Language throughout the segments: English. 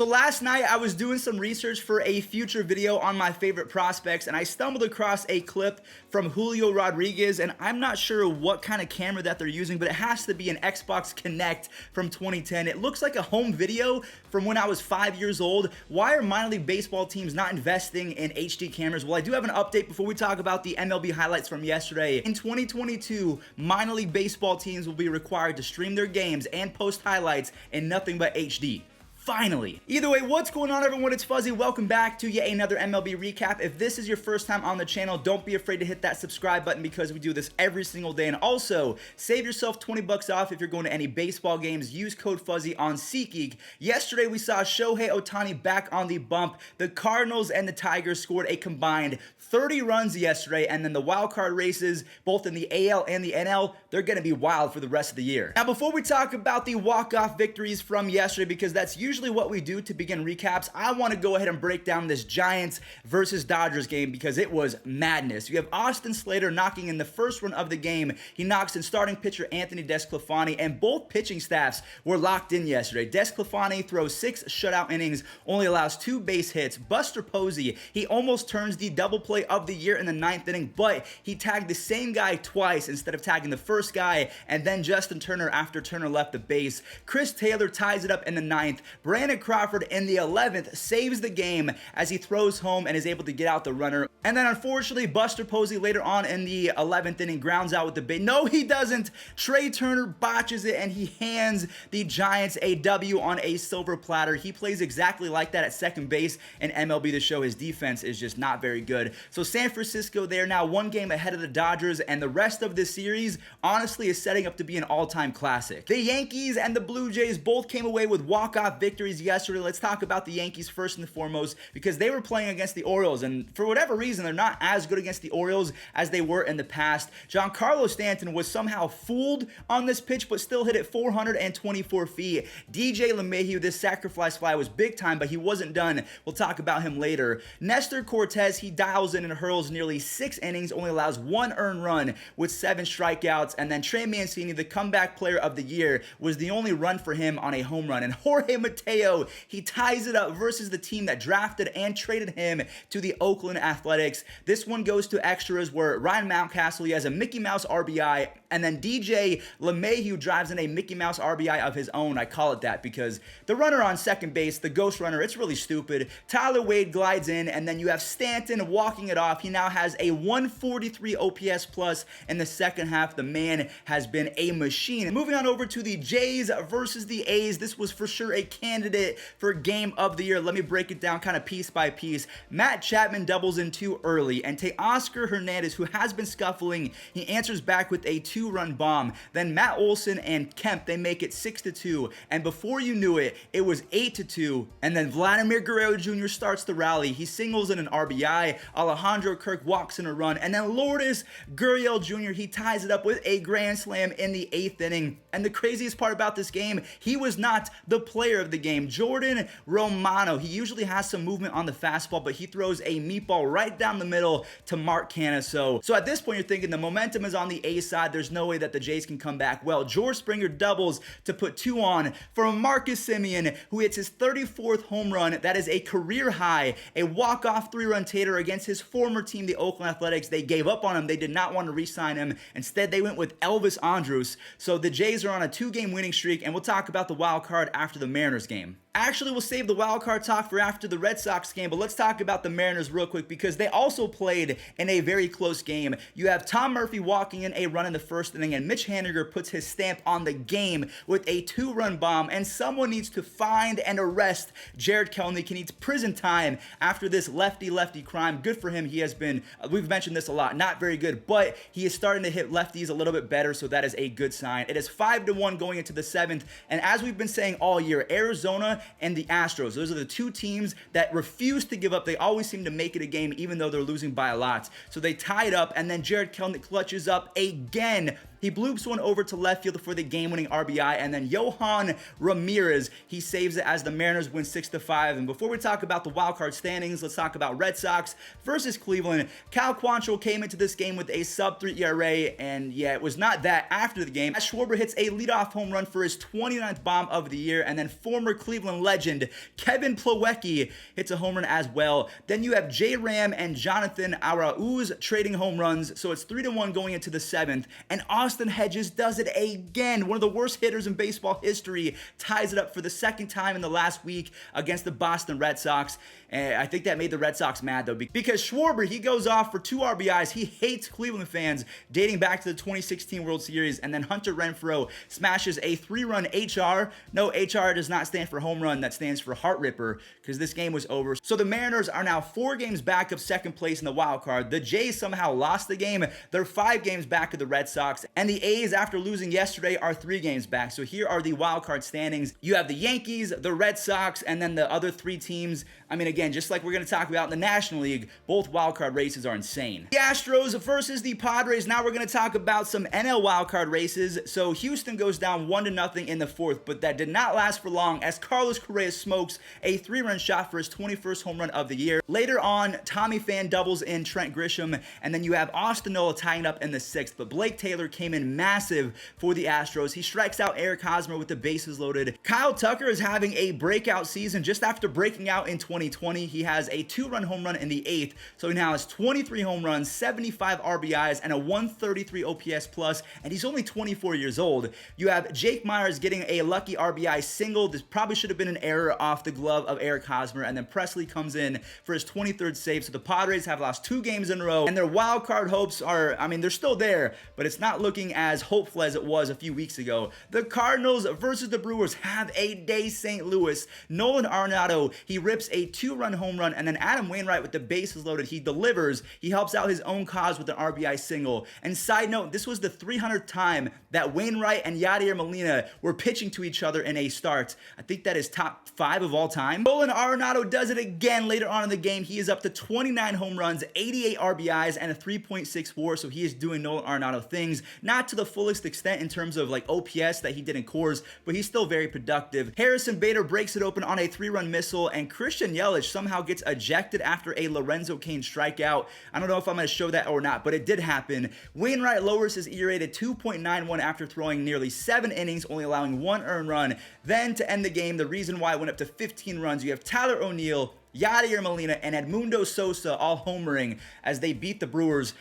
So last night I was doing some research for a future video on my favorite prospects, and I stumbled across a clip from Julio Rodriguez, and I'm not sure what kind of camera that they're using, but it has to be an Xbox Connect from 2010. It looks like a home video from when I was 5 years old. Why are minor league baseball teams not investing in HD cameras? Well, I do have an update before we talk about the MLB highlights from yesterday. In 2022, minor league baseball teams will be required to stream their games and post highlights in nothing but HD. Finally. Either way, what's going on, everyone? It's Fuzzy. Welcome back to yet another MLB recap. If this is your first time on the channel, don't be afraid to hit that subscribe button because we do this every single day. And also, save yourself 20 bucks off if you're going to any baseball games. Use code Fuzzy on SeatGeek. Yesterday, we saw Shohei Ohtani back on the bump. The Cardinals and the Tigers scored a combined 30 runs yesterday, and then the wild card races, both in the AL and the NL, they're going to be wild for the rest of the year. Now, before we talk about the walk-off victories from yesterday, because that's usually what we do to begin recaps, I want to go ahead and break down this Giants versus Dodgers game because it was madness. You have Austin Slater knocking in the first run of the game. He knocks in starting pitcher Anthony DeSclafani, and both pitching staffs were locked in yesterday. DeSclafani throws 6 shutout innings, only allows 2 base hits. Buster Posey, he almost turns the double play of the year in the 9th inning, but he tagged the same guy twice instead of tagging the first guy, and then Justin Turner after Turner left the base. Chris Taylor ties it up in the 9th. Brandon Crawford in the 11th saves the game as he throws home and is able to get out the runner. And then unfortunately, Buster Posey later on in the 11th inning grounds out with the bait. No, he doesn't. Trey Turner botches it and he hands the Giants a W on a silver platter. He plays exactly like that at second base in MLB The Show. His defense is just not very good. So San Francisco, they're now 1 game ahead of the Dodgers, and the rest of this series honestly is setting up to be an all-time classic. The Yankees and the Blue Jays both came away with walk-off victories yesterday. Let's talk about the Yankees first and foremost because they were playing against the Orioles, and for whatever reason, they're not as good against the Orioles as they were in the past. Giancarlo Stanton was somehow fooled on this pitch, but still hit it 424 feet. DJ LeMahieu, this sacrifice fly was big time, but he wasn't done. We'll talk about him later. Nestor Cortez, he dials in and hurls nearly 6 innings, only allows 1 earned run with 7 strikeouts, and then Trey Mancini, the comeback player of the year, was the only run for him on a home run. And Jorge Mateo, he ties it up versus the team that drafted and traded him to the Oakland Athletics. This one goes to extras where Ryan Mountcastle, he has a Mickey Mouse RBI, and then DJ LeMahieu drives in a Mickey Mouse RBI of his own. I call it that because the runner on second base, the ghost runner, it's really stupid. Tyler Wade glides in, and then you have Stanton walking it off. He now has a 143 OPS plus in the second half. The man has been a machine. And moving on over to the Jays versus the A's, this was for sure a candidate for game of the year. Let me break it down kind of piece by piece. Matt Chapman doubles in too early, and Teoscar Hernandez, who has been scuffling, he answers back with a 2-run bomb. Then Matt Olson and Kemp, they make it 6-2, and before you knew it, it was 8-2, and then Vladimir Guerrero Jr. starts the rally. He singles in an RBI, Alejandro Kirk walks in a run, and then Lourdes Gurriel Jr., he ties it up with a grand slam in the 8th inning. And the craziest part about this game, he was not the player of the game. Jordan Romano, he usually has some movement on the fastball, but he throws a meatball right down the middle to Mark Canha. So at this point, you're thinking the momentum is on the A side. There's no way that the Jays can come back. Well, George Springer doubles to put 2 on for Marcus Semien, who hits his 34th home run. That is a career high, a walk-off 3-run tater against his former team, the Oakland Athletics. They gave up on him. They did not want to re-sign him. Instead, they went with Elvis Andrus. So the Jays are on a 2-game winning streak, and we'll talk about the wild card after the Mariners game. Actually, we'll save the wild card talk for after the Red Sox game, but let's talk about the Mariners real quick because they also played in a very close game. You have Tom Murphy walking in a run in the first inning, and Mitch Haniger puts his stamp on the game with a 2-run bomb, and someone needs to find and arrest Jared Kelenic. He needs prison time after this lefty-lefty crime. Good for him. He has been, we've mentioned this a lot, not very good, but he is starting to hit lefties a little bit better, so that is a good sign. It is 5-1 going into the 7th, and as we've been saying all year, Arizona and the Astros, those are the 2 teams that refuse to give up. They always seem to make it a game even though they're losing by a lot. So they tie it up, and then Jared Kelenic clutches up again He bloops one over to left field for the game-winning RBI, and then Yohan Ramirez, he saves it as the Mariners win 6-5. And before we talk about the wildcard standings, let's talk about Red Sox versus Cleveland. Cal Quantrill came into this game with a sub-3 ERA, and yeah, it was not that after the game. Schwarber hits a leadoff home run for his 29th bomb of the year, and then former Cleveland legend Kevin Plawecki hits a home run as well. Then you have J. Ram and Jonathan Arauz trading home runs, so it's 3-1 going into the 7th, and Austin Hedges does it again. One of the worst hitters in baseball history ties it up for the second time in the last week against the Boston Red Sox. And I think that made the Red Sox mad, though, because Schwarber, he goes off for 2 RBIs. He hates Cleveland fans dating back to the 2016 World Series. And then Hunter Renfroe smashes a 3-run HR. No, HR does not stand for home run. That stands for Heart Ripper, because this game was over. So the Mariners are now 4 games back of second place in the wild card. The Jays somehow lost the game. They're 5 games back of the Red Sox. And the A's, after losing yesterday, are 3 games back. So here are the wild card standings. You have the Yankees, the Red Sox, and then the other 3 teams. I mean, again, just like we're going to talk about in the National League, both wildcard races are insane. The Astros versus the Padres. Now we're going to talk about some NL wildcard races. So Houston goes down 1-0 in the 4th, but that did not last for long as Carlos Correa smokes a 3-run shot for his 21st home run of the year. Later on, Tommy Pham doubles in Trent Grisham, and then you have Austin Nola tying up in the 6th, but Blake Taylor came in massive for the Astros. He strikes out Eric Hosmer with the bases loaded. Kyle Tucker is having a breakout season just after breaking out in 2020. He has a 2-run home run in the 8th, so he now has 23 home runs, 75 RBIs, and a 133 OPS plus, and he's only 24 years old. You have Jake Myers getting a lucky RBI single. This probably should have been an error off the glove of Eric Hosmer, and then Presley comes in for his 23rd save. So the Padres have lost 2 games in a row, and their wild card hopes are, I mean, they're still there, but it's not looking as hopeful as it was a few weeks ago. The Cardinals versus the Brewers have a day St. Louis. Nolan Arenado, he rips a 2-run home run, and then Adam Wainwright with the bases loaded, he delivers. He helps out his own cause with an RBI single. And side note, this was the 300th time that Wainwright and Yadier Molina were pitching to each other in a start. I think that is top 5 of all time. Nolan Arenado does it again later on in the game. He is up to 29 home runs, 88 RBIs, and a 3.6 WAR, so he is doing Nolan Arenado things, not to the fullest extent in terms of like OPS that he did in Coors, but he's still very productive. Harrison Bader breaks it open on a 3-run missile, and Christian Yelich somehow gets ejected after a Lorenzo Cain strikeout. I don't know if I'm going to show that or not, but it did happen. Wainwright lowers his ERA to 2.91 after throwing nearly 7 innings, only allowing 1 earned run. Then to end the game, the reason why it went up to 15 runs, you have Tyler O'Neill, Yadier Molina, and Edmundo Sosa all homering as they beat the Brewers.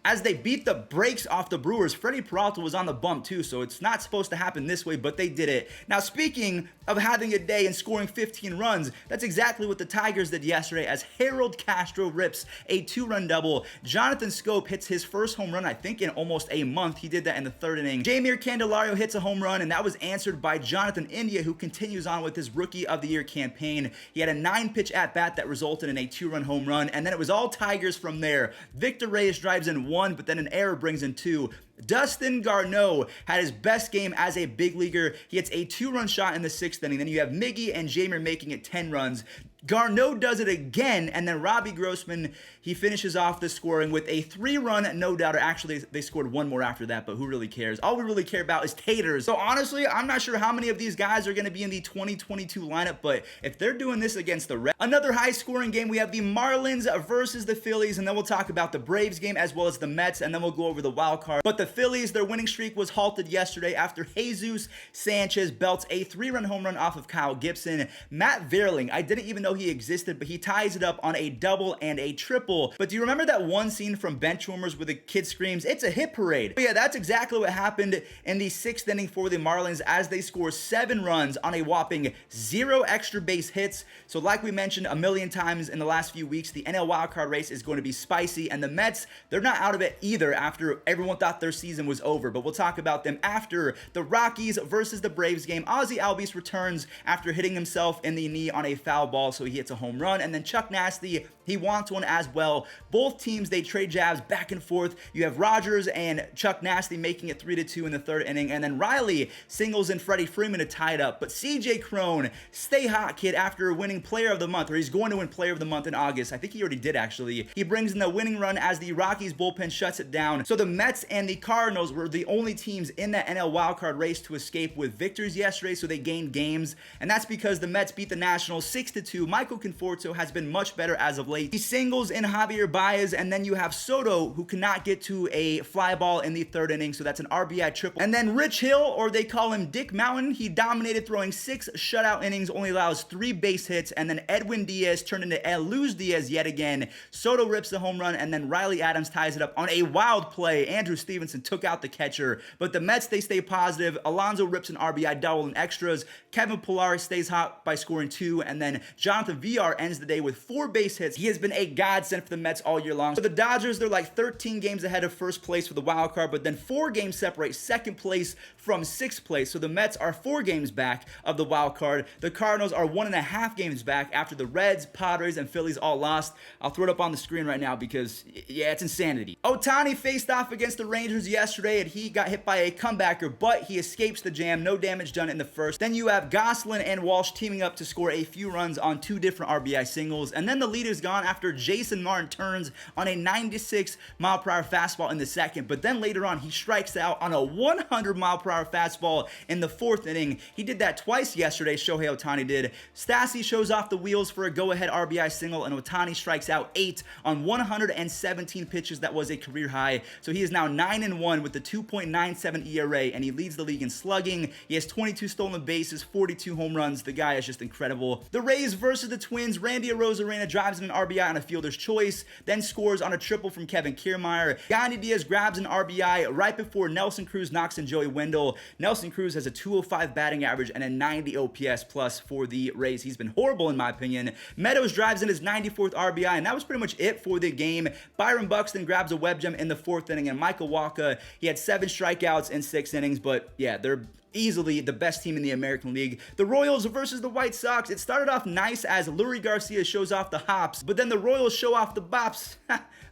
As they beat the brakes off the Brewers. Freddie Peralta was on the bump too, so it's not supposed to happen this way, but they did it. Now, speaking of having a day and scoring 15 runs, that's exactly what the Tigers did yesterday as Harold Castro rips a 2-run double. Jonathan Scope hits his first home run, I think, in almost a month. He did that in the 3rd inning. Jamir Candelario hits a home run, and that was answered by Jonathan India, who continues on with his Rookie of the Year campaign. He had a 9-pitch at-bat that resulted in a 2-run home run, and then it was all Tigers from there. Victor Reyes drives in 1, but then an error brings in 2. Dustin Garneau had his best game as a big leaguer. He hits a 2-run shot in the 6th inning. Then you have Miggy and Jamer making it 10 runs. Garneau does it again, and then Robbie Grossman, he finishes off the scoring with a 3-run no-doubter. Actually, they scored 1 more after that, but who really cares? All we really care about is Taters. So honestly, I'm not sure how many of these guys are going to be in the 2022 lineup, but if they're doing this against the Reds, another high-scoring game, we have the Marlins versus the Phillies, and then we'll talk about the Braves game as well as the Mets, and then we'll go over the wild card. But the Phillies, their winning streak was halted yesterday after Jesus Sanchez belts a 3-run home run off of Kyle Gibson. Matt Vierling, I didn't even know he existed, but he ties it up on a double and a triple. But do you remember that one scene from Benchwarmers where the kid screams, "It's a hit parade"? But yeah, that's exactly what happened in the 6th inning for the Marlins as they score 7 runs on a whopping 0 extra base hits. So like we mentioned a million times in the last few weeks, the NL wildcard race is going to be spicy, and the Mets, they're not out of it either after everyone thought their season was over, but we'll talk about them after the Rockies versus the Braves game. Ozzie Albies returns after hitting himself in the knee on a foul ball, so he hits a home run, and then Chuck Nasty, he wants one as well. Both teams, they trade jabs back and forth. You have Rogers and Chuck Nasty making it 3-2 in the 3rd inning, and then Riley singles in Freddie Freeman to tie it up. But CJ Cron, stay hot, kid, after winning Player of the Month, or he's going to win Player of the Month in August. I think he already did, actually. He brings in the winning run as the Rockies bullpen shuts it down. So the Mets and the Cardinals were the only teams in that NL wildcard race to escape with victories yesterday, so they gained games, and that's because the Mets beat the Nationals 6-2. Michael Conforto has been much better as of late. He singles in Javier Baez, and then you have Soto, who cannot get to a fly ball in the third inning, so that's an RBI triple. And then Rich Hill, or they call him Dick Mountain, he dominated, throwing 6 shutout innings, only allows 3 base hits, and then Edwin Diaz turned into El Luz Diaz yet again. Soto rips the home run, and then Riley Adams ties it up on a wild play. Andrew Stevenson took out the catcher, but the Mets, they stay positive. Alonso rips an RBI double in extras. Kevin Pillar stays hot by scoring 2, and then Jonathan Villar ends the day with 4 base hits. He has been a godsend for the Mets all year long. So the Dodgers, they're like 13 games ahead of first place for the wild card, but then 4 games separate second place from 6th place. So the Mets are 4 games back of the wild card. The Cardinals are 1.5 games back after the Reds, Padres, and Phillies all lost. I'll throw it up on the screen right now because, yeah, it's insanity. Ohtani faced off against the Rangers yesterday, and he got hit by a comebacker, but he escapes the jam. No damage done in the first. Then you have Gosselin and Walsh teaming up to score a few runs on 2 different RBI singles, and then the lead is gone after Jason Martin turns on a 96-mile-per-hour fastball in the second, but then later on he strikes out on a 100-mile-per-hour fastball in the 4th inning. He did that twice yesterday, Shohei Ohtani did. Stassi shows off the wheels for a go-ahead RBI single, and Ohtani strikes out 8 on 117 pitches. That was a career high, so he is now 9-1 with the 2.97 ERA, and he leads the league in slugging. He has 22 stolen bases, 42 home runs. The guy is just incredible. The Rays versus the Twins. Randy Arozarena drives in an RBI on a fielder's choice, then scores on a triple from Kevin Kiermaier. Yandy Diaz grabs an RBI right before Nelson Cruz knocks in Joey Wendell. Nelson Cruz has a 205 batting average and a 90 OPS plus for the Rays. He's been horrible in my opinion. Meadows drives in his 94th RBI, and that was pretty much it for the game. Byron Buxton grabs a web gem in the 4th inning, and Michael Wacha, he had 7 strikeouts in 6 innings, but yeah, they're easily the best team in the American League. The Royals versus the White Sox. It started off nice as Lurie Garcia shows off the hops, but then the Royals show off the bops.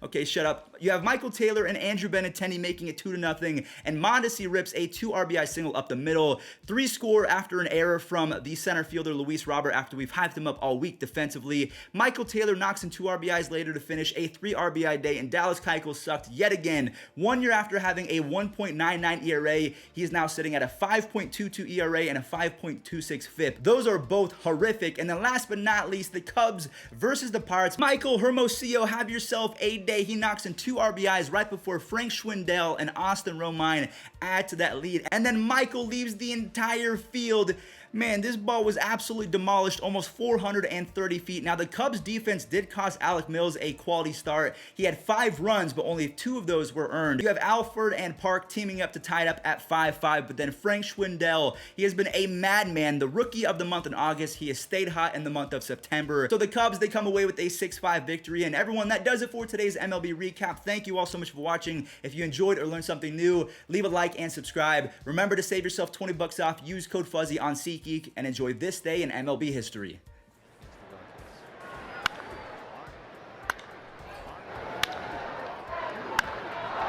Okay, shut up. You have Michael Taylor and Andrew Benintendi making it 2-0, and Mondesi rips a 2 RBI single up the middle. 3 score after an error from the center fielder Luis Robert after we've hyped him up all week defensively. Michael Taylor knocks in 2 RBIs later to finish a 3 RBI day, and Dallas Keuchel sucked yet again. 1 year after having a 1.99 ERA, he is now sitting at a 5.22 ERA and a 5.26 FIP. Those are both horrific. And then last but not least, the Cubs versus the Pirates. Michael Hermosillo, have yourself a day. He knocks in 2 RBIs right before Frank Schwindel and Austin Romine add to that lead. And then Michael leaves the entire field. Man, this ball was absolutely demolished, almost 430 feet. Now, the Cubs defense did cost Alec Mills a quality start. He had 5 runs, but only 2 of those were earned. You have Alford and Park teaming up to tie it up at 5-5, but then Frank Schwindel, he has been a madman. The rookie of the month in August. He has stayed hot in the month of September. So the Cubs, they come away with a 6-5 victory. And everyone, that does it for today's MLB recap. Thank you all so much for watching. If you enjoyed or learned something new, leave a like and subscribe. Remember to save yourself 20 bucks off. Use code Fuzzy on SeatGeek, and enjoy this day in MLB history.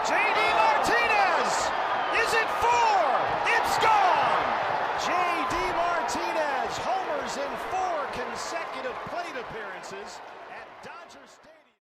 J.D. Martinez! Is it 4? It's gone! J.D. Martinez homers in 4 consecutive plate appearances at Dodger Stadium.